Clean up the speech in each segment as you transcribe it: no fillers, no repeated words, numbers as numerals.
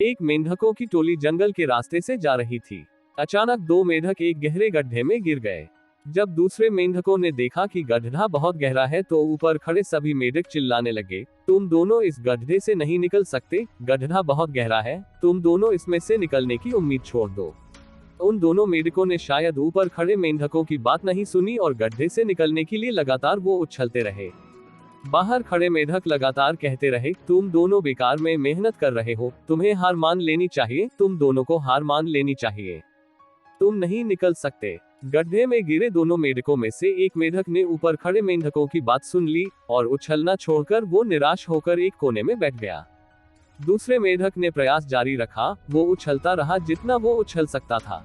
एक मेंढकों की टोली जंगल के रास्ते से जा रही थी। अचानक दो मेंढक एक गहरे गड्ढे में गिर गए। जब दूसरे मेंढकों ने देखा कि गड्ढा बहुत गहरा है तो ऊपर खड़े सभी मेंढक चिल्लाने लगे, तुम दोनों इस गड्ढे से नहीं निकल सकते, गड्ढा बहुत गहरा है, तुम दोनों इसमें से निकलने की उम्मीद छोड़ दो। उन दोनों मेंढकों ने शायद ऊपर खड़े मेंढकों की बात नहीं सुनी और गड्ढे से निकलने के लिए लगातार वो उछलते रहे। बाहर खड़े मेंढक लगातार कहते रहे, तुम दोनों बेकार में मेहनत कर रहे हो, तुम्हें हार मान लेनी चाहिए, तुम दोनों को हार मान लेनी चाहिए, तुम नहीं निकल सकते। गड्ढे में गिरे दोनों मेंढकों में से एक मेंढक ने ऊपर खड़े मेंढकों की बात सुन ली और उछलना छोड़कर वो निराश होकर एक कोने में बैठ गया। दूसरे मेंढक ने प्रयास जारी रखा, वो उछलता रहा जितना वो उछल सकता था।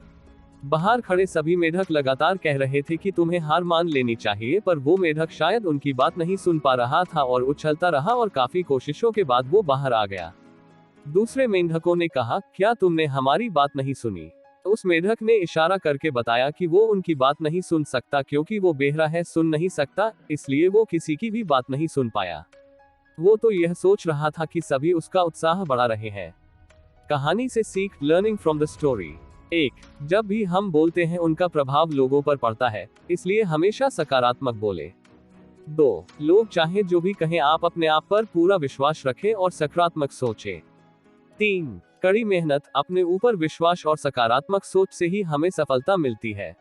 बाहर खड़े सभी मेंढक लगातार कह रहे थे कि तुम्हें हार मान लेनी चाहिए, पर वो मेंढक शायद उनकी बात नहीं सुन पा रहा था और उछलता रहा और काफी कोशिशों के बाद वो बाहर आ गया। दूसरे मेंढकों ने कहा, क्या तुमने हमारी बात नहीं सुनी? उस मेंढक ने इशारा करके बताया कि वो उनकी बात नहीं सुन सकता क्योंकि वो बेहरा है, सुन नहीं सकता, इसलिए वो किसी की भी बात नहीं सुन पाया। वो तो यह सोच रहा था कि सभी उसका उत्साह बढ़ा रहे हैं। कहानी से सीख, लर्निंग फ्रॉम द स्टोरी। 1. जब भी हम बोलते हैं उनका प्रभाव लोगों पर पड़ता है, इसलिए हमेशा सकारात्मक बोले। 2. लोग चाहे जो भी कहें आप अपने आप पर पूरा विश्वास रखें और सकारात्मक सोचें। 3. कड़ी मेहनत, अपने ऊपर विश्वास और सकारात्मक सोच से ही हमें सफलता मिलती है।